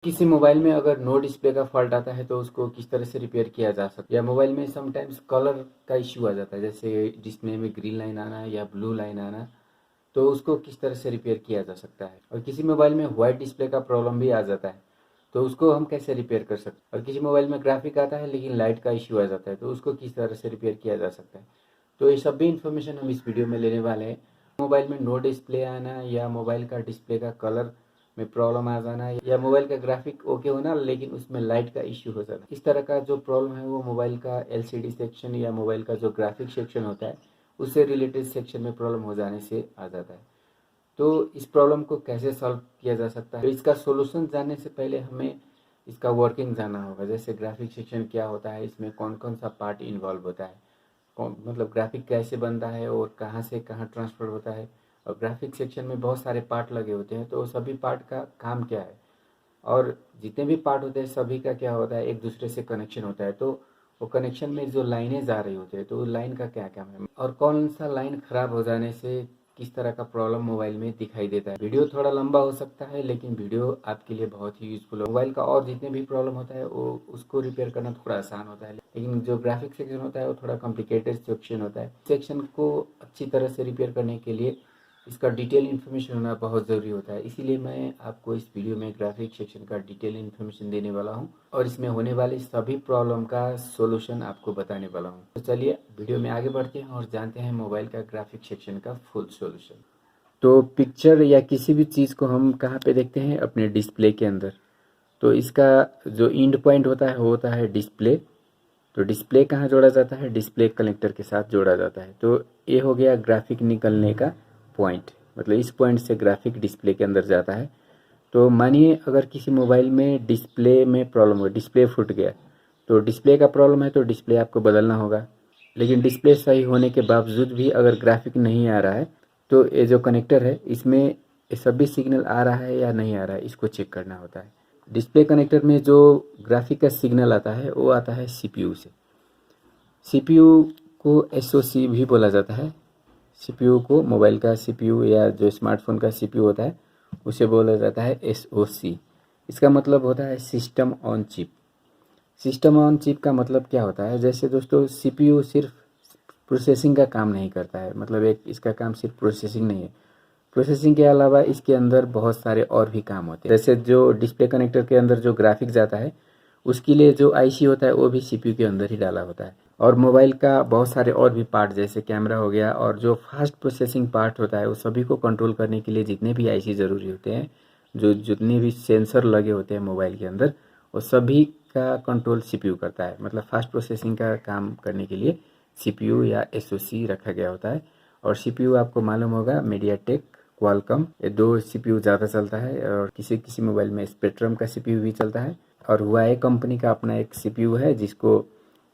किसी मोबाइल में अगर नो डिस्प्ले का फॉल्ट आता है तो उसको किस तरह से रिपेयर किया जा सकता है। या मोबाइल में समटाइम्स कलर का इश्यू आ जाता है, जैसे डिस्प्ले में ग्रीन लाइन आना या ब्लू लाइन आना, तो उसको किस तरह से रिपेयर किया जा सकता है। और किसी मोबाइल में वाइट डिस्प्ले का प्रॉब्लम भी आ जाता है, तो उसको हम कैसे रिपेयर कर सकते हैं। और किसी मोबाइल में ग्राफिक आता है लेकिन लाइट का इश्यू आ जाता है, तो उसको किस तरह से रिपेयर किया जा सकता है। तो ये सब भी इन्फॉर्मेशन हम इस वीडियो में लेने वाले हैं। मोबाइल में नो डिस्प्ले आना या मोबाइल का डिस्प्ले का कलर में प्रॉब्लम आ जाना या मोबाइल का ग्राफिक ओके होना लेकिन उसमें लाइट का इश्यू हो जाना, इस तरह का जो प्रॉब्लम है वो मोबाइल का एलसीडी सेक्शन या मोबाइल का जो ग्राफिक सेक्शन होता है उससे रिलेटेड सेक्शन में प्रॉब्लम हो जाने से आ जाता है। तो इस प्रॉब्लम को कैसे सॉल्व किया जा सकता है, तो इसका सोल्यूशन जानने से पहले हमें इसका वर्किंग जानना होगा। जैसे ग्राफिक सेक्शन क्या होता है, इसमें कौन कौन सा पार्ट इन्वॉल्व होता है, कौन मतलब ग्राफिक कैसे बनता है और कहाँ से कहाँ ट्रांसफ़र होता है। और ग्राफिक सेक्शन में बहुत सारे पार्ट लगे होते हैं, तो सभी पार्ट का काम क्या है और जितने भी पार्ट होते हैं सभी का क्या होता है, एक दूसरे से कनेक्शन होता है। तो वो कनेक्शन में जो लाइनें जा रही होती है तो लाइन का क्या काम है और कौन सा लाइन खराब हो जाने से किस तरह का प्रॉब्लम मोबाइल में दिखाई देता है। वीडियो थोड़ा लंबा हो सकता है लेकिन वीडियो आपके लिए बहुत ही यूजफुल है। मोबाइल का और जितने भी प्रॉब्लम होता है वो उसको रिपेयर करना थोड़ा आसान होता है, लेकिन जो ग्राफिक सेक्शन होता है वो थोड़ा कॉम्प्लिकेटेड सेक्शन होता है। सेक्शन को अच्छी तरह से रिपेयर करने के लिए इसका डिटेल इन्फॉर्मेशन होना बहुत ज़रूरी होता है। इसीलिए मैं आपको इस वीडियो में ग्राफिक सेक्शन का डिटेल इन्फॉर्मेशन देने वाला हूं और इसमें होने वाली सभी प्रॉब्लम का सॉल्यूशन आपको बताने वाला हूं। तो चलिए वीडियो में आगे बढ़ते हैं और जानते हैं मोबाइल का ग्राफिक सेक्शन का फुल सॉल्यूशन। तो पिक्चर या किसी भी चीज़ को हम कहाँ पे देखते हैं, अपने डिस्प्ले के अंदर। तो इसका जो एंड पॉइंट होता है वो होता है डिस्प्ले। तो डिस्प्ले कहाँ जोड़ा जाता है, डिस्प्ले कनेक्टर के साथ जोड़ा जाता है। तो ये हो गया ग्राफिक निकलने का पॉइंट, मतलब इस पॉइंट से ग्राफिक डिस्प्ले के अंदर जाता है। तो मानिए अगर किसी मोबाइल में डिस्प्ले में प्रॉब्लम हो, डिस्प्ले फूट गया, तो डिस्प्ले का प्रॉब्लम है तो डिस्प्ले आपको बदलना होगा। लेकिन डिस्प्ले सही होने के बावजूद भी अगर ग्राफिक नहीं आ रहा है तो ये जो कनेक्टर है इसमें ये सभी सिग्नल आ रहा है या नहीं आ रहा है, इसको चेक करना होता है। डिस्प्ले कनेक्टर में जो ग्राफिक का सिग्नल आता है वो आता है सीपीयू से। सीपीयू को एसओसी भी बोला जाता है। सीपीयू को, मोबाइल का सीपीयू या जो स्मार्टफोन का सीपीयू होता है उसे बोला जाता है एसओसी। इसका मतलब होता है system on chip. System on chip का मतलब क्या होता है, जैसे दोस्तों सीपीयू सिर्फ प्रोसेसिंग का काम नहीं करता है, मतलब एक इसका काम सिर्फ प्रोसेसिंग नहीं है। प्रोसेसिंग के अलावा इसके अंदर बहुत सारे और भी काम होते हैं। जैसे जो डिस्प्ले कनेक्टर के अंदर जो ग्राफिक जाता है उसके लिए जो आईसी होता है वो भी सीपीयू के अंदर ही डाला होता है। और मोबाइल का बहुत सारे और भी पार्ट जैसे कैमरा हो गया और जो फास्ट प्रोसेसिंग पार्ट होता है वो सभी को कंट्रोल करने के लिए जितने भी आईसी ज़रूरी होते हैं, जो जितने भी सेंसर लगे होते हैं मोबाइल के अंदर, वो सभी का कंट्रोल सीपीयू करता है। मतलब फास्ट प्रोसेसिंग का काम करने के लिए सीपीयू या एसओसी रखा गया होता है। और सीपीयू आपको मालूम होगा मीडियाटेक, क्वालकॉम, ये दो सीपीयू ज़्यादा चलता है। और किसी किसी मोबाइल में स्पेक्ट्रम का सीपीयू भी चलता है। और हुआई कंपनी का अपना एक सीपीयू है जिसको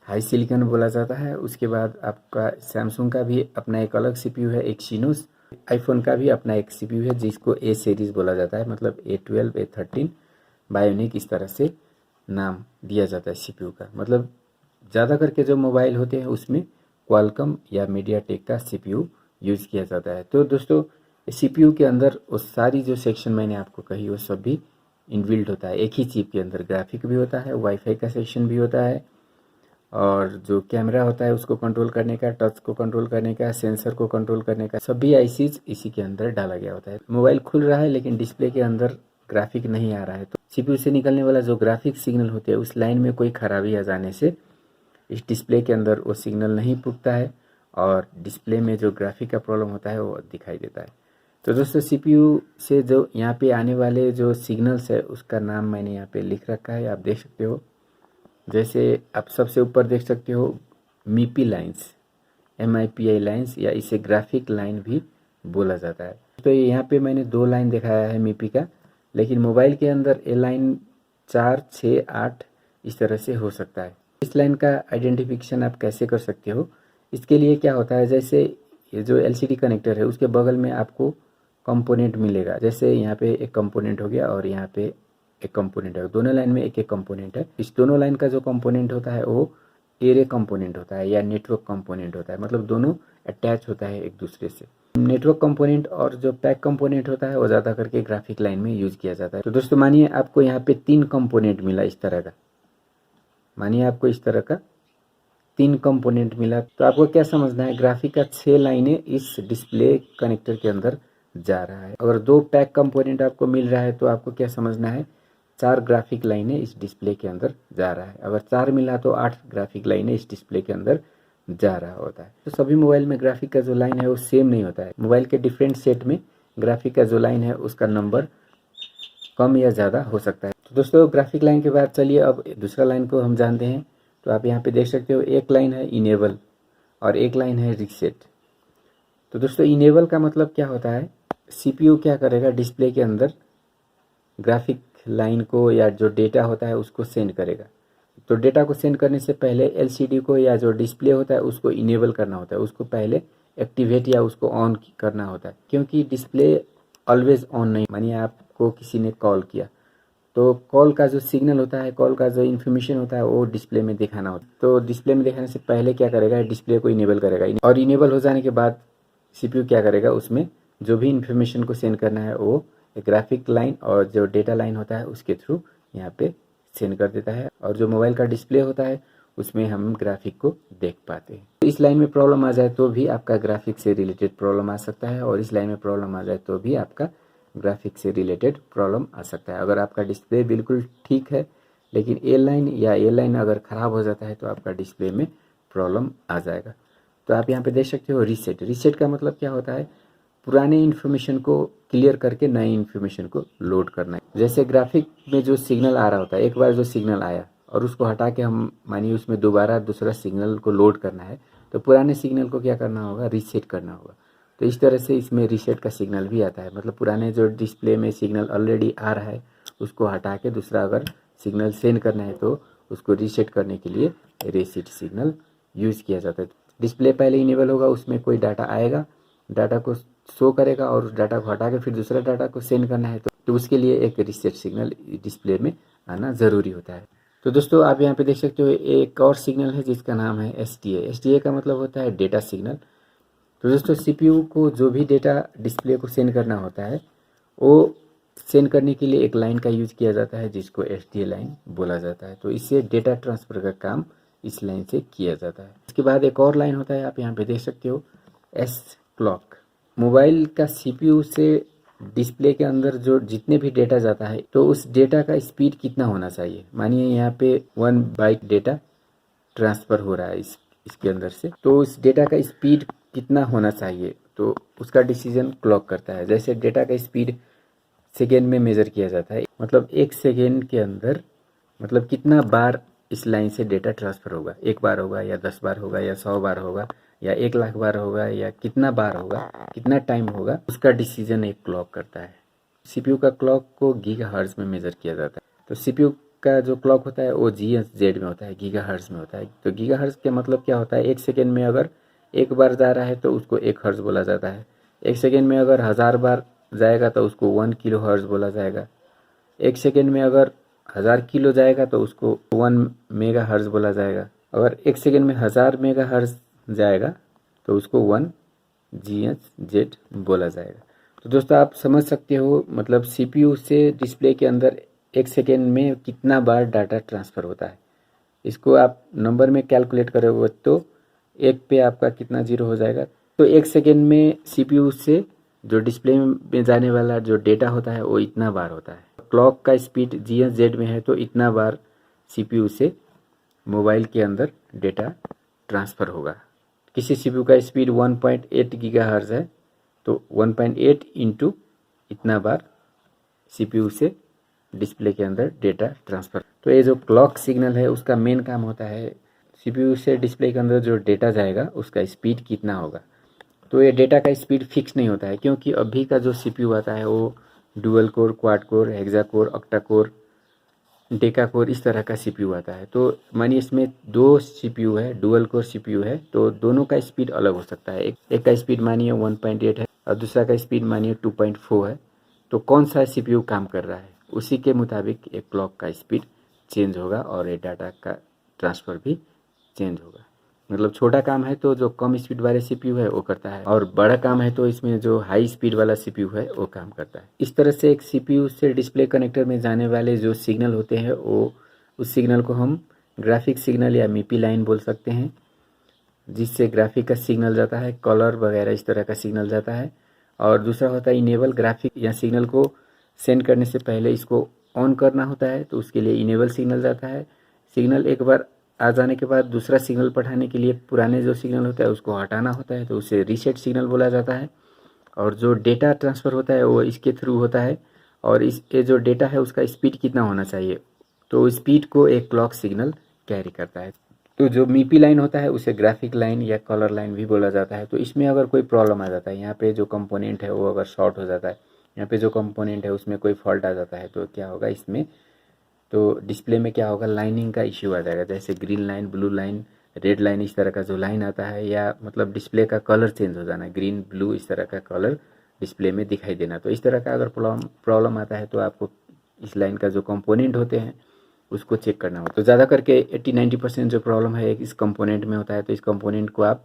हाई सिलिकॉन बोला जाता है। उसके बाद आपका सैमसंग का भी अपना एक अलग सीपीयू है, एक सीनोस। आईफोन का भी अपना एक सीपीयू है जिसको ए सीरीज़ बोला जाता है, मतलब A12, A13 बायोनिक, इस तरह से नाम दिया जाता है सीपीयू का। मतलब ज़्यादा करके जो मोबाइल होते हैं उसमें क्वालकॉम या मीडियाटेक का सीपीयू यूज़ किया जाता है। तो दोस्तों सीपीयू के अंदर वो सारी जो सेक्शन मैंने आपको कही वो सब भी इनबिल्ट होता है। एक ही चिप के अंदर ग्राफिक भी होता है, वाईफाई का सेक्शन भी होता है, और जो कैमरा होता है उसको कंट्रोल करने का, टच को कंट्रोल करने का, सेंसर को कंट्रोल करने का, सभी आईसीज इसी के अंदर डाला गया होता है। मोबाइल खुल रहा है लेकिन डिस्प्ले के अंदर ग्राफिक नहीं आ रहा है, तो सीपीयू से निकलने वाला जो ग्राफिक सिग्नल होते हैं उस लाइन में कोई खराबी आ जाने से इस डिस्प्ले के अंदर वो सिग्नल नहीं पुगता है और डिस्प्ले में जो ग्राफिक का प्रॉब्लम होता है वो दिखाई देता है। तो दोस्तों सीपीयू से जो यहाँ पे आने वाले जो सिग्नल्स है उसका नाम मैंने यहाँ पे लिख रखा है, आप देख सकते हो। जैसे आप सबसे ऊपर देख सकते हो मीपी लाइंस, MIPI लाइंस, या इसे ग्राफिक लाइन भी बोला जाता है। तो यहाँ पे मैंने 2 लाइन दिखाया है मीपी का, लेकिन मोबाइल के अंदर ये लाइन 4, 6, 8 इस तरह से हो सकता है। इस लाइन का आइडेंटिफिकेशन आप कैसे कर सकते हो, इसके लिए क्या होता है, जैसे ये जो LCD कनेक्टर है उसके बगल में आपको कंपोनेंट मिलेगा। जैसे यहाँ पे एक कंपोनेंट हो गया और यहाँ पे एक कंपोनेंट है, दोनों लाइन में एक एक कंपोनेंट है। इस दोनों लाइन का जो कंपोनेंट होता है वो एरे कंपोनेंट होता है या नेटवर्क कंपोनेंट होता है, मतलब दोनों अटैच होता है एक दूसरे से। नेटवर्क कंपोनेंट और जो पैक कंपोनेंट होता है वो ज़्यादा करके ग्राफिक लाइन में यूज किया जाता है। तो दोस्तों मानिए आपको यहाँ पे 3 कंपोनेंट मिला इस तरह का, मानिए आपको इस तरह का 3 कंपोनेंट मिला, तो आपको क्या समझना है, ग्राफिक का 6 लाइनें इस डिस्प्ले कनेक्टर के अंदर जा रहा है। अगर 2 पैक कंपोनेंट आपको मिल रहा है तो आपको क्या समझना है, 4 ग्राफिक लाइनें इस डिस्प्ले के अंदर जा रहा है। अगर 4 मिला तो 8 ग्राफिक लाइनें इस डिस्प्ले के अंदर जा रहा होता है। तो सभी मोबाइल में ग्राफिक का जो लाइन है वो सेम नहीं होता है। मोबाइल के डिफरेंट सेट में ग्राफिक का जो लाइन है उसका नंबर कम या ज़्यादा हो सकता है। तो दोस्तों ग्राफिक लाइन के बाद चलिए अब दूसरा लाइन को हम जानते हैं। तो आप यहाँ पे देख सकते हो एक लाइन है इनेबल और एक लाइन है रीसेट। तो दोस्तों इनेबल का मतलब क्या होता है, सीपीयू क्या करेगा, डिस्प्ले के अंदर ग्राफिक लाइन को या जो डेटा होता है उसको सेंड करेगा। तो डेटा को सेंड करने से पहले एलसीडी को या जो डिस्प्ले होता है उसको इनेबल करना होता है, उसको पहले एक्टिवेट या उसको ऑन करना होता है, क्योंकि डिस्प्ले ऑलवेज ऑन नहीं। मानिए आपको किसी ने कॉल किया तो कॉल का जो सिग्नल होता है, कॉल का जो इन्फॉर्मेशन होता है वो डिस्प्ले में दिखाना होता है। तो डिस्प्ले में दिखाने से पहले क्या करेगा, डिस्प्ले को इनेबल करेगा, और इनेबल हो जाने के बाद सीपीयू क्या करेगा, उसमें जो भी इन्फॉर्मेशन को सेंड करना है वो ग्राफिक लाइन और जो डेटा लाइन होता है उसके थ्रू यहाँ पे सेंड कर देता है। और जो मोबाइल का डिस्प्ले होता है उसमें हम ग्राफिक को देख पाते हैं। तो इस लाइन में प्रॉब्लम आ जाए तो भी आपका ग्राफिक से रिलेटेड प्रॉब्लम आ सकता है, और इस लाइन में प्रॉब्लम आ जाए तो भी आपका ग्राफिक से रिलेटेड प्रॉब्लम आ सकता है। अगर आपका डिस्प्ले बिल्कुल ठीक है लेकिन ए लाइन या ए लाइन अगर ख़राब हो जाता है तो आपका डिस्प्ले में प्रॉब्लम आ जाएगा। तो आप यहाँ पे देख सकते हो रीसेट। रीसेट का मतलब क्या होता है, पुराने इन्फॉर्मेशन को क्लियर करके नई इन्फॉर्मेशन को लोड करना है। जैसे ग्राफिक में जो सिग्नल आ रहा होता है, एक बार जो सिग्नल आया और उसको हटा के हम मानिए उसमें दोबारा दूसरा सिग्नल को लोड करना है, तो पुराने सिग्नल को क्या करना होगा, रीसेट करना होगा। तो इस तरह से इसमें रीसेट का सिग्नल भी आता है, मतलब पुराने जो डिस्प्ले में सिग्नल ऑलरेडी आ रहा है उसको हटा के दूसरा अगर सिग्नल सेंड करना है तो उसको रीसेट करने के लिए रीसेट सिग्नल यूज़ किया जाता है। डिस्प्ले पहले इनेबल होगा, उसमें कोई डाटा आएगा, डाटा को शो करेगा और उस डाटा को हटा के फिर दूसरा डाटा को सेंड करना है तो उसके लिए एक रीसेट सिग्नल डिस्प्ले में आना ज़रूरी होता है। तो दोस्तों आप यहाँ पे देख सकते हो एक और सिग्नल है जिसका नाम है एसटीए। एसटीए का मतलब होता है डेटा सिग्नल। तो दोस्तों सीपीयू को जो भी डेटा डिस्प्ले को सेंड करना होता है वो सेंड करने के लिए एक लाइन का यूज किया जाता है जिसको एसटीए लाइन बोला जाता है। तो इससे डेटा ट्रांसफ़र का काम इस लाइन से किया जाता है। इसके बाद एक और लाइन होता है, आप यहाँ पे देख सकते हो एस क्लॉक। मोबाइल का सीपीयू से डिस्प्ले के अंदर जो जितने भी डेटा जाता है तो उस डेटा का स्पीड कितना होना चाहिए। मानिए यहाँ पे 1 बाइट डेटा ट्रांसफ़र हो रहा है इसके अंदर से, तो उस डेटा का स्पीड कितना होना चाहिए तो उसका डिसीजन क्लॉक करता है। जैसे डेटा का स्पीड सेकेंड में मेज़र किया जाता है, मतलब 1 सेकेंड के अंदर मतलब कितना बार इस लाइन से डेटा ट्रांसफ़र होगा, 1 बार होगा या 10 बार होगा या 100 बार होगा या 1 लाख बार होगा या कितना बार होगा, कितना टाइम होगा, उसका डिसीजन एक क्लॉक करता है। सीपीयू का क्लॉक को गीगाहर्ट्ज़ में मेज़र किया जाता है। तो सीपीयू का जो क्लॉक होता है वो GHz में होता है, गीगाहर्ट्ज़ में होता है। तो गीगाहर्ट्ज़ के मतलब क्या होता है, 1 सेकेंड में अगर 1 बार जा रहा है तो उसको 1 हर्ट्ज़ बोला जाता है। 1 सेकेंड में अगर 1000 बार जाएगा तो उसको 1 किलो हर्ट्ज़ बोला जाएगा। 1 सेकेंड में अगर 1000 किलो जाएगा तो उसको 1 मेगा हर्ट्ज़ बोला जाएगा। अगर 1 सेकेंड में 1000 मेगा हर्ट्ज़ जाएगा तो उसको 1 GHz बोला जाएगा। तो दोस्तों आप समझ सकते हो मतलब सीपीयू से डिस्प्ले के अंदर 1 सेकेंड में कितना बार डाटा ट्रांसफ़र होता है। इसको आप नंबर में कैलकुलेट करोगे तो 1 पे आपका कितना जीरो हो जाएगा। तो 1 सेकेंड में सीपीयू से जो डिस्प्ले में जाने वाला जो डेटा होता है वो इतना बार होता है। क्लॉक का स्पीड GHz में है तो इतना बार सीपीयू से मोबाइल के अंदर डेटा ट्रांसफ़र होगा। किसी सीपीयू का स्पीड 1.8 गीगाहर्ट्ज़ है तो 1.8 इंटू इतना बार सीपीयू से डिस्प्ले के अंदर डेटा ट्रांसफ़र। तो ये जो क्लॉक सिग्नल है उसका मेन काम होता है सीपीयू से डिस्प्ले के अंदर जो डेटा जाएगा उसका स्पीड कितना होगा। तो ये डेटा का स्पीड फिक्स नहीं होता है, क्योंकि अभी का जो सीपीयू आता है वो dual core, quad core, hexa core, octa core, Deka core इस तरह का सीपीयू आता है। तो मानिए इसमें 2 सीपीयू है, डुअल कोर सीपीयू है, तो दोनों का स्पीड अलग हो सकता है। एक का स्पीड मानिए 1.8 है और दूसरा का स्पीड मानिए 2.4 है। तो कौन सा सीपीयू काम कर रहा है उसी के मुताबिक एक क्लॉक का स्पीड चेंज होगा और ये डाटा का ट्रांसफ़र भी चेंज होगा। मतलब छोटा काम है तो जो कम स्पीड वाले सीपीयू है वो करता है, और बड़ा काम है तो इसमें जो हाई स्पीड वाला सीपीयू है वो काम करता है। इस तरह से एक सीपीयू से डिस्प्ले कनेक्टर में जाने वाले जो सिग्नल होते हैं वो, उस सिग्नल को हम ग्राफिक सिग्नल या मीपी लाइन बोल सकते हैं, जिससे ग्राफिक का सिग्नल जाता है, कलर वगैरह इस तरह का सिग्नल जाता है। और दूसरा होता है इनेबल। ग्राफिक या सिग्नल को सेंड करने से पहले इसको ऑन करना होता है, तो उसके लिए इनेबल सिग्नल जाता है। सिग्नल एक बार आ जाने के बाद दूसरा सिग्नल पठाने के लिए पुराने जो सिग्नल होता है उसको हटाना होता है, तो उसे रीसेट सिग्नल बोला जाता है। और जो डेटा ट्रांसफ़र होता है वो इसके थ्रू होता है, और ये जो डेटा है उसका स्पीड कितना होना चाहिए, तो स्पीड को एक क्लॉक सिग्नल कैरी करता है। तो जो मीपी लाइन होता है उसे ग्राफिक लाइन या कलर लाइन भी बोला जाता है। तो इसमें अगर कोई प्रॉब्लम आ जाता है, यहाँ पे जो कंपोनेंट है वो अगर शॉर्ट हो जाता है, यहाँ पे जो कंपोनेंट है उसमें कोई फॉल्ट आ जाता है, तो क्या होगा इसमें, तो डिस्प्ले में क्या होगा, लाइनिंग का इश्यू आ जाएगा। जैसे green line, blue line, red line, इस तरह का जो लाइन आता है, या मतलब डिस्प्ले का कलर चेंज हो जाना, ग्रीन ब्लू इस तरह का कलर डिस्प्ले में दिखाई देना। तो इस तरह का अगर प्रॉब्लम आता है तो आपको इस लाइन का जो कंपोनेंट होते हैं उसको चेक करना हो। तो ज़्यादा करके 80-90% जो प्रॉब्लम है इस कंपोनेंट में होता है, तो इस कंपोनेंट को आप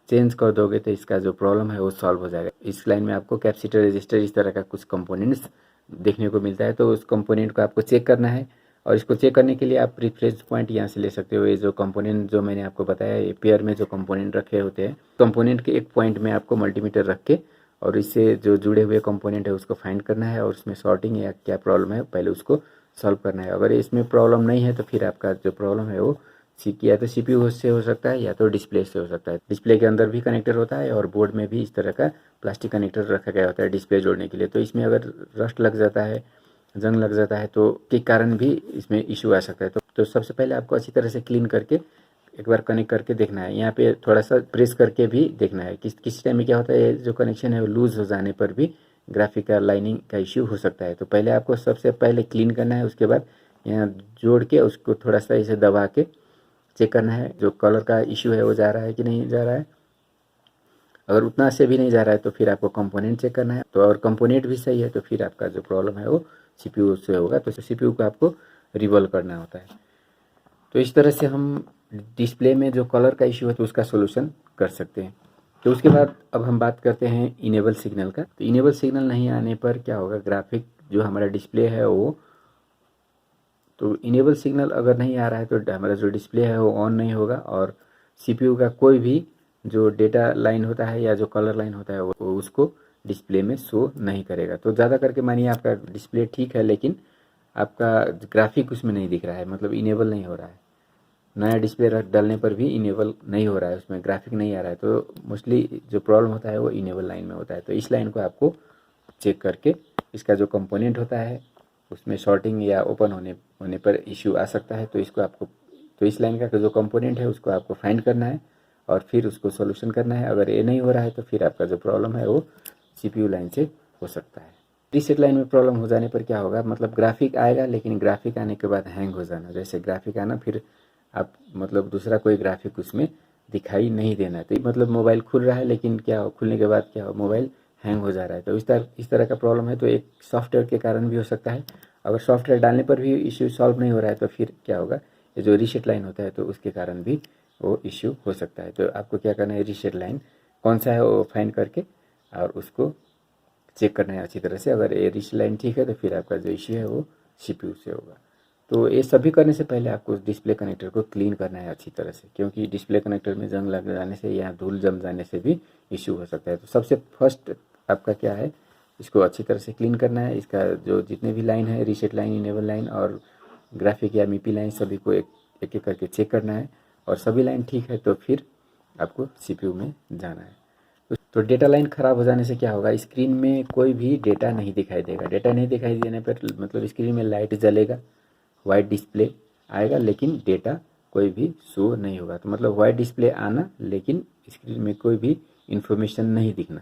चेंज कर दोगे तो इसका जो प्रॉब्लम है वो सॉल्व हो जाएगा। इस लाइन में आपको कैपेसिटर, रजिस्टर इस तरह का कुछ कंपोनेंट्स देखने को मिलता है, तो उस कंपोनेंट को आपको चेक करना है। और इसको चेक करने के लिए आप रेफरेंस पॉइंट यहाँ से ले सकते हो। ये जो कंपोनेंट जो मैंने आपको बताया, ये पेयर में जो कंपोनेंट रखे होते हैं, कंपोनेंट के एक पॉइंट में आपको मल्टीमीटर रख के और इससे जो जुड़े हुए कंपोनेंट है उसको फाइंड करना है, और उसमें शॉर्टिंग या क्या प्रॉब्लम है पहले उसको सॉल्व करना है। अगर इसमें प्रॉब्लम नहीं है तो फिर आपका जो प्रॉब्लम है वो या तो सीपीयू से हो सकता है या तो डिस्प्ले से हो सकता है। डिस्प्ले के अंदर भी कनेक्टर होता है और बोर्ड में भी इस तरह का प्लास्टिक कनेक्टर रखा गया होता है डिस्प्ले जोड़ने के लिए। तो इसमें अगर रस्ट लग जाता है, जंग लग जाता है, तो के कारण भी इसमें इशू आ सकता है। तो सबसे पहले आपको अच्छी तरह से क्लीन करके एक बार कनेक्ट करके देखना है। यहाँ पे थोड़ा सा प्रेस करके भी देखना है। किस टाइम में क्या होता है, जो कनेक्शन है वो लूज़ हो जाने पर भी ग्राफिक का लाइनिंग का इश्यू हो सकता है। तो पहले आपको सबसे पहले क्लीन करना है, उसके बाद यहाँ जोड़ के उसको थोड़ा सा इसे दबा के चेक करना है जो कलर का इश्यू है वो जा रहा है कि नहीं जा रहा है। अगर उतना से भी नहीं जा रहा है तो फिर आपको कंपोनेंट चेक करना है। तो अगर कंपोनेंट भी सही है तो फिर आपका जो प्रॉब्लम है वो सीपीयू से होगा, तो सीपीयू को आपको रिवॉल्व करना होता है। तो इस तरह से हम डिस्प्ले में जो कलर का इश्यू है तो उसका सोल्यूशन कर सकते हैं। तो उसके बाद अब हम बात करते हैं इनेबल सिग्नल का। तो इनेबल सिग्नल नहीं आने पर क्या होगा, ग्राफिक जो हमारा डिस्प्ले है वो, तो इनेबल सिग्नल अगर नहीं आ रहा है तो हमारा जो डिस्प्ले है वो ऑन नहीं होगा, और सीपीयू का कोई भी जो डेटा लाइन होता है या जो कलर लाइन होता है वो उसको डिस्प्ले में शो नहीं करेगा। तो ज़्यादा करके मानिए आपका डिस्प्ले ठीक है लेकिन आपका ग्राफिक उसमें नहीं दिख रहा है, मतलब इनेबल नहीं हो रहा है, नया डिस्प्ले डालने पर भी इनेबल नहीं हो रहा है, उसमें ग्राफिक नहीं आ रहा है, तो मोस्टली जो प्रॉब्लम होता है वो इनेबल लाइन में होता है। तो इस लाइन को आपको चेक करके इसका जो कंपोनेंट होता है उसमें शॉर्टिंग या ओपन होने पर इश्यू आ सकता है। तो इसको आपको, तो इस लाइन का जो कंपोनेंट है उसको आपको फाइंड करना है और फिर उसको सॉल्यूशन करना है। अगर ये नहीं हो रहा है तो फिर आपका जो प्रॉब्लम है वो सीपीयू लाइन से हो सकता है। रीसेट लाइन में प्रॉब्लम हो जाने पर क्या होगा, मतलब ग्राफिक आएगा लेकिन ग्राफिक आने के बाद हैंग हो जाना, जैसे ग्राफिक आना फिर आप मतलब दूसरा कोई ग्राफिक उसमें दिखाई नहीं देना। तो मतलब मोबाइल खुल रहा है लेकिन क्या खुलने के बाद क्या मोबाइल हैंग हो जा रहा है। तो इस तरह का प्रॉब्लम है, तो एक सॉफ्टवेयर के कारण भी हो सकता है। अगर सॉफ्टवेयर डालने पर भी इश्यू सॉल्व नहीं हो रहा है तो फिर क्या होगा, ये जो रीसेट लाइन होता है तो उसके कारण भी वो इश्यू हो सकता है। तो आपको क्या करना है, रीसेट लाइन कौन सा है वो फाइंड करके और उसको चेक करना है अच्छी तरह से। अगर ये रीसेट लाइन ठीक है तो फिर आपका जो इश्यू है वो सीपीयू से होगा। तो ये सभी करने से पहले आपको डिस्प्ले कनेक्टर को क्लीन करना है अच्छी तरह से, क्योंकि डिस्प्ले कनेक्टर में जंग लग जाने से या धूल जम जाने से भी इश्यू हो सकता है। तो सबसे फर्स्ट आपका क्या है, इसको अच्छी तरह से क्लीन करना है। इसका जो जितने भी लाइन है, रीसेट लाइन, इनेबल लाइन और ग्राफिक या मीपी लाइन, सभी को एक एक करके चेक करना है, और सभी लाइन ठीक है तो फिर आपको सीपीयू में जाना है। तो डेटा लाइन ख़राब हो जाने से क्या होगा, स्क्रीन में कोई भी डेटा नहीं दिखाई देगा। डेटा नहीं दिखाई देने पर मतलब स्क्रीन में लाइट जलेगा, वाइट डिस्प्ले आएगा लेकिन डेटा कोई भी शो नहीं होगा। तो मतलब वाइट डिस्प्ले आना लेकिन स्क्रीन में कोई भी इन्फॉर्मेशन नहीं दिखना।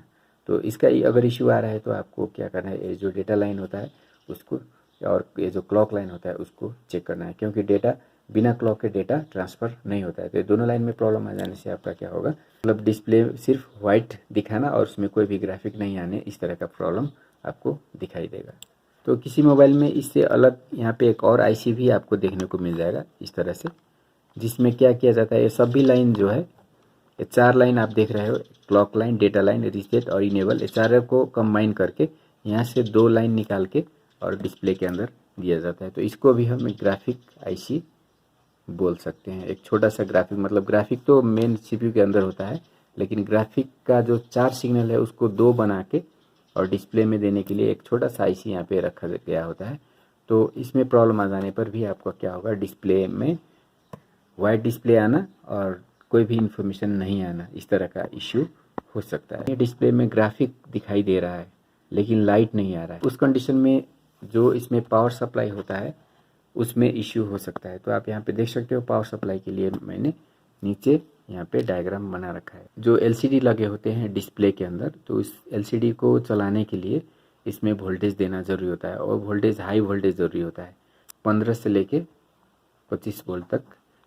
तो इसका अगर इश्यू आ रहा है तो आपको क्या करना है, ये जो डेटा लाइन होता है उसको और ये जो क्लॉक लाइन होता है उसको चेक करना है, क्योंकि डेटा बिना क्लॉक के डेटा ट्रांसफ़र नहीं होता है। तो दोनों लाइन में प्रॉब्लम आ जाने से आपका क्या होगा, मतलब डिस्प्ले सिर्फ वाइट दिखाना और उसमें कोई भी ग्राफिक नहीं आने, इस तरह का प्रॉब्लम आपको दिखाई देगा। तो किसी मोबाइल में इससे अलग यहाँ पे एक और आईसी भी आपको देखने को मिल जाएगा इस तरह से, जिसमें क्या किया जाता है, ये सभी लाइन जो है ये 4 लाइन आप देख रहे हो, clock line, data line, reset और इनेबल, ये चारों को कंबाइन करके यहाँ से 2 लाइन निकाल के और डिस्प्ले के अंदर दिया जाता है। तो इसको भी हम ग्राफिक आईसी बोल सकते हैं। एक छोटा सा ग्राफिक, मतलब ग्राफिक तो मेन सीपीयू के अंदर होता है, लेकिन ग्राफिक का जो 4 सिग्नल है उसको 2 बना के और डिस्प्ले में देने के लिए एक छोटा सा आईसी यहाँ पे रखा गया होता है। तो इसमें प्रॉब्लम आ जाने पर भी आपका क्या होगा, डिस्प्ले में वाइट डिस्प्ले आना और कोई भी इंफॉर्मेशन नहीं आना, इस तरह का इश्यू हो सकता है। डिस्प्ले में ग्राफिक दिखाई दे रहा है लेकिन लाइट नहीं आ रहा है, उस कंडीशन में जो इसमें पावर सप्लाई होता है उसमें इश्यू हो सकता है। तो आप यहाँ पे देख सकते हो पावर सप्लाई के लिए मैंने नीचे यहाँ पे डायग्राम बना रखा है। जो एलसीडी लगे होते हैं डिस्प्ले के अंदर, तो इस एलसीडी को चलाने के लिए इसमें वोल्टेज देना ज़रूरी होता है और वोल्टेज हाई वोल्टेज ज़रूरी होता है, 15 से लेके 25 वोल्ट तक,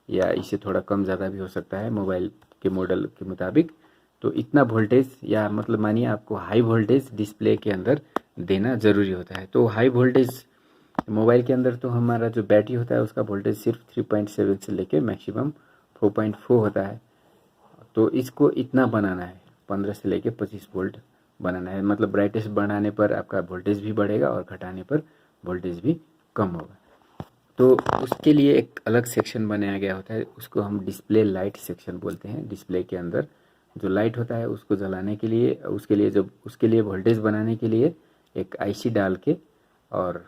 या इससे थोड़ा कम ज़्यादा भी हो सकता है मोबाइल के मॉडल के मुताबिक। तो इतना वोल्टेज, या मतलब मानिए आपको हाई वोल्टेज डिस्प्ले के अंदर देना ज़रूरी होता है। तो हाई वोल्टेज मोबाइल के अंदर तो हमारा जो बैटरी होता है उसका वोल्टेज सिर्फ 3.7 से लेके मैक्सिमम 4.4 होता है। तो इसको इतना बनाना है, 15 से लेके 25 वोल्ट बनाना है। मतलब ब्राइटनेस बढ़ाने पर आपका वोल्टेज भी बढ़ेगा और घटाने पर वोल्टेज भी कम होगा। तो उसके लिए एक अलग सेक्शन बनाया गया होता है, उसको हम डिस्प्ले लाइट सेक्शन बोलते हैं। डिस्प्ले के अंदर जो लाइट होता है उसको जलाने के लिए, उसके लिए वोल्टेज बनाने के लिए एक आईसी डाल के और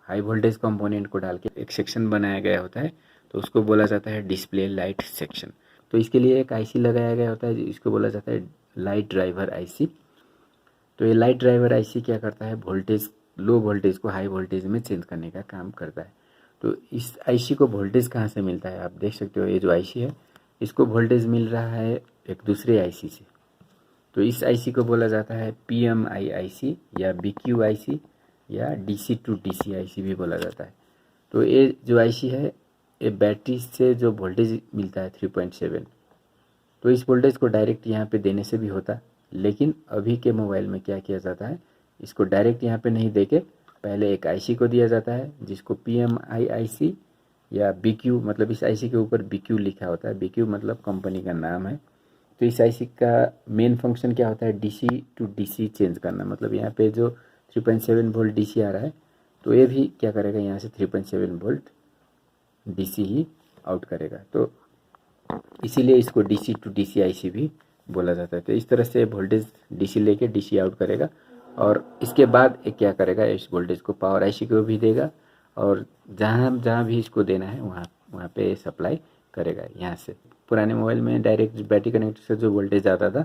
हाई वोल्टेज कंपोनेंट को डाल के एक सेक्शन बनाया गया होता है। तो उसको बोला जाता है डिस्प्ले लाइट सेक्शन। तो इसके लिए एक आईसी लगाया गया होता है, इसको बोला जाता है लाइट ड्राइवर आईसी। तो ये लाइट ड्राइवर आईसी क्या करता है, वोल्टेज, लो वोल्टेज को हाई वोल्टेज में चेंज करने का काम करता है। तो इस आईसी को वोल्टेज कहाँ से मिलता है, आप देख सकते हो ये जो आईसी है इसको वोल्टेज मिल रहा है एक दूसरे आईसी से। तो इस आईसी को बोला जाता है पीएमआई आईसी या बीक्यू आईसी या डीसी टू डीसी आईसी भी बोला जाता है। तो ये जो आईसी है ये बैटरी से जो वोल्टेज मिलता है 3.7, तो इस वोल्टेज को डायरेक्ट यहाँ पे देने से भी होता, लेकिन अभी के मोबाइल में क्या किया जाता है, इसको डायरेक्ट यहाँ पे नहीं देके पहले एक आईसी को दिया जाता है जिसको पीएमआई आईसी या बीक्यू, मतलब इस आईसी के ऊपर बीक्यू लिखा होता है, बीक्यू मतलब कंपनी का नाम है। तो इस आईसी का मेन फंक्शन क्या होता है, डीसी टू डीसी चेंज करना। मतलब यहाँ पे जो 3.7 वोल्ट डीसी आ रहा है तो ये भी क्या करेगा, यहाँ से 3.7 वोल्ट डीसी ही आउट करेगा। तो इसीलिए इसको डीसी टू डीसी आईसी भी बोला जाता है। तो इस तरह से वोल्टेज डीसी लेके डीसी आउट करेगा और इसके बाद ये क्या करेगा, इस वोल्टेज को पावर आईसी को भी देगा और जहाँ जहाँ भी इसको देना है वहाँ पे सप्लाई करेगा। यहाँ से पुराने मोबाइल में डायरेक्ट बैटरी कनेक्टर से जो वोल्टेज आता था,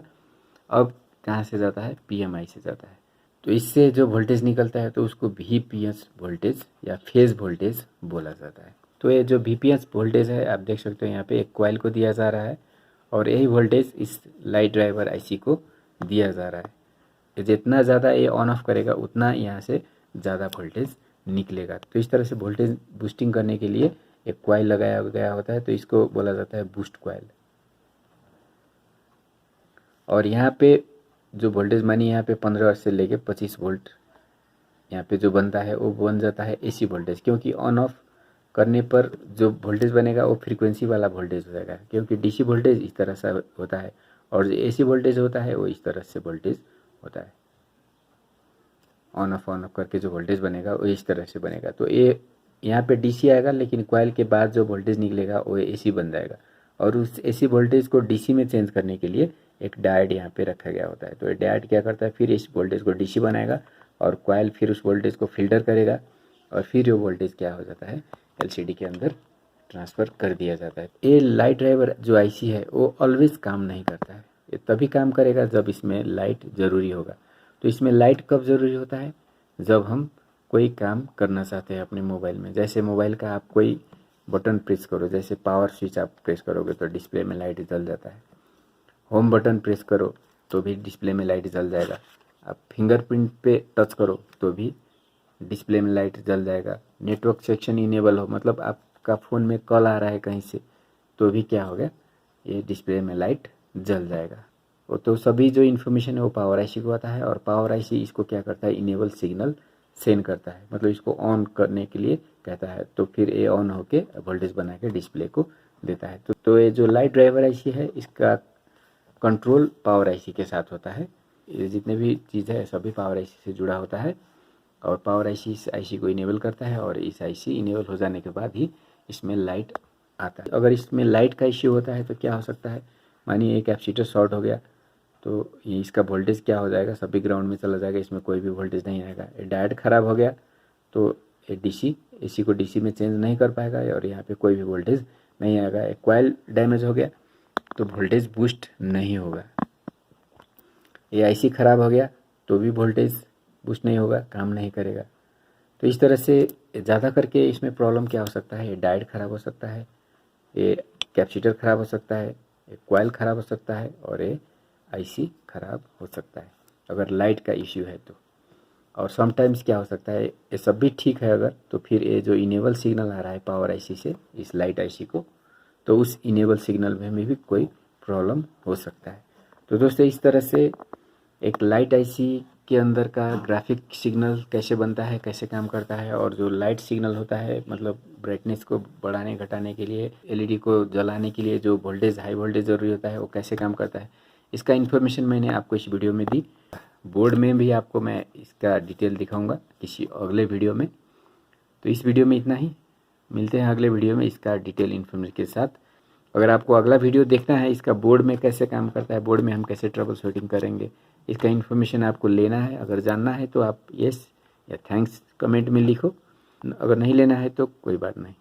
अब कहाँ से जाता है, पीएमआई से जाता है। तो इससे जो वोल्टेज निकलता है तो उसको वीपीएस वोल्टेज या फेज वोल्टेज बोला जाता है। तो ये जो वीपीएस वोल्टेज है आप देख सकते हो यहाँ पे एक कॉइल को दिया जा रहा है और यही वोल्टेज इस लाइट ड्राइवर आईसी को दिया जा रहा है। जितना ज़्यादा ये ऑन ऑफ करेगा उतना यहाँ से ज़्यादा वोल्टेज निकलेगा। तो इस तरह से वोल्टेज बूस्टिंग करने के लिए एक कॉइल लगाया गया होता है, तो इसको बोला जाता है बूस्ट कॉइल। और यहाँ पे जो वोल्टेज मानी यहाँ पे 15 से लेके 25 वोल्ट यहाँ पे जो बनता है वो बन जाता है एसी वोल्टेज, क्योंकि ऑन ऑफ करने पर जो वोल्टेज बनेगा वो फ्रीक्वेंसी वाला वोल्टेज हो जाएगा। क्योंकि डीसी वोल्टेज इस तरह से होता है और जो एसी वोल्टेज होता है वो इस तरह से वोल्टेज होता है। ऑन ऑफ करके जो वोल्टेज बनेगा वो इस तरह से बनेगा। तो ये यहाँ पे डीसी आएगा, लेकिन कॉइल के बाद जो वोल्टेज निकलेगा वो एसी बन जाएगा। और उस एसी वोल्टेज को डीसी में चेंज करने के लिए एक डायोड यहाँ पे रखा गया होता है। तो ये डायोड क्या करता है, फिर इस वोल्टेज को डीसी बनाएगा और कॉइल फिर उस वोल्टेज को फिल्टर करेगा और फिर वो वोल्टेज क्या हो जाता है, एलसीडी के अंदर ट्रांसफ़र कर दिया जाता है। ये लाइट ड्राइवर जो आईसी है वो ऑलवेज काम नहीं करता है, ये तभी काम करेगा जब इसमें लाइट ज़रूरी होगा। तो इसमें लाइट कब ज़रूरी होता है, जब हम कोई काम करना चाहते हैं अपने मोबाइल में। जैसे मोबाइल का आप कोई बटन प्रेस करो, जैसे पावर स्विच आप प्रेस करोगे तो डिस्प्ले में लाइट जल जाता है। होम बटन प्रेस करो तो भी डिस्प्ले में लाइट जल जाएगा। आप फिंगरप्रिंट पे टच करो तो भी डिस्प्ले में लाइट जल जाएगा। नेटवर्क सेक्शन इनेबल हो, मतलब आपका फ़ोन में कॉल आ रहा है कहीं से, तो भी क्या होगा, ये डिस्प्ले में लाइट जल जाएगा। वो तो सभी जो इन्फॉर्मेशन है वो पावर आईसी को आता है और पावर आईसी इसको क्या करता है, इनेबल सिग्नल सेंड करता है, मतलब इसको ऑन करने के लिए कहता है। तो फिर ये ऑन होके वोल्टेज बना के डिस्प्ले को देता है। तो ये जो लाइट ड्राइवर आईसी है इसका कंट्रोल पावर आईसी के साथ होता है। ये जितने भी चीज़ है सभी पावर आईसी से जुड़ा होता है और पावर आईसी इस आईसी को इनेबल करता है और इस आईसी इनेबल हो जाने के बाद ही इसमें लाइट आता है। अगर इसमें लाइट का इश्यू होता है तो क्या हो सकता है, मानिए एक कैपेसिटर शॉर्ट हो गया तो ये इसका वोल्टेज क्या हो जाएगा, सभी ग्राउंड में चला जाएगा, इसमें कोई भी वोल्टेज नहीं आएगा। ये डायोड ख़राब हो गया तो ये डीसी एसी को डीसी में चेंज नहीं कर पाएगा और यहाँ पे कोई भी वोल्टेज नहीं आएगा। एक कॉइल डैमेज हो गया तो वोल्टेज बूस्ट नहीं होगा। ये आईसी ख़राब हो गया तो भी वोल्टेज बूस्ट नहीं होगा, काम नहीं करेगा। तो इस तरह से ज़्यादा करके इसमें प्रॉब्लम क्या हो सकता है, ये डायोड ख़राब हो सकता है, ये कैपेसिटर ख़राब हो सकता है, ये कॉइल ख़राब हो सकता है और ये आईसी ख़राब हो सकता है अगर लाइट का इश्यू है तो। और समटाइम्स क्या हो सकता है, ये सब भी ठीक है अगर, तो फिर ये जो इनेबल सिग्नल आ रहा है पावर आईसी से इस लाइट आईसी को, तो उस इनेबल सिग्नल में भी कोई प्रॉब्लम हो सकता है। तो दोस्तों इस तरह से एक लाइट आईसी के अंदर का ग्राफिक सिग्नल कैसे बनता है, कैसे काम करता है, और जो लाइट सिग्नल होता है मतलब ब्राइटनेस को बढ़ाने घटाने के लिए, एलईडी को जलाने के लिए जो वोल्टेज हाई वोल्टेज ज़रूरी होता है वो कैसे काम करता है, इसका इन्फॉर्मेशन मैंने आपको इस वीडियो में दी। बोर्ड में भी आपको मैं इसका डिटेल दिखाऊंगा किसी अगले वीडियो में। तो इस वीडियो में इतना ही, मिलते हैं अगले वीडियो में इसका डिटेल इन्फॉर्मेशन के साथ। अगर आपको अगला वीडियो देखना है इसका बोर्ड में कैसे काम करता है, बोर्ड में हम कैसे ट्रबल शूटिंग करेंगे, इसका इन्फॉर्मेशन आपको लेना है, अगर जानना है तो आप यस या थैंक्स कमेंट में लिखो, अगर नहीं लेना है तो कोई बात नहीं।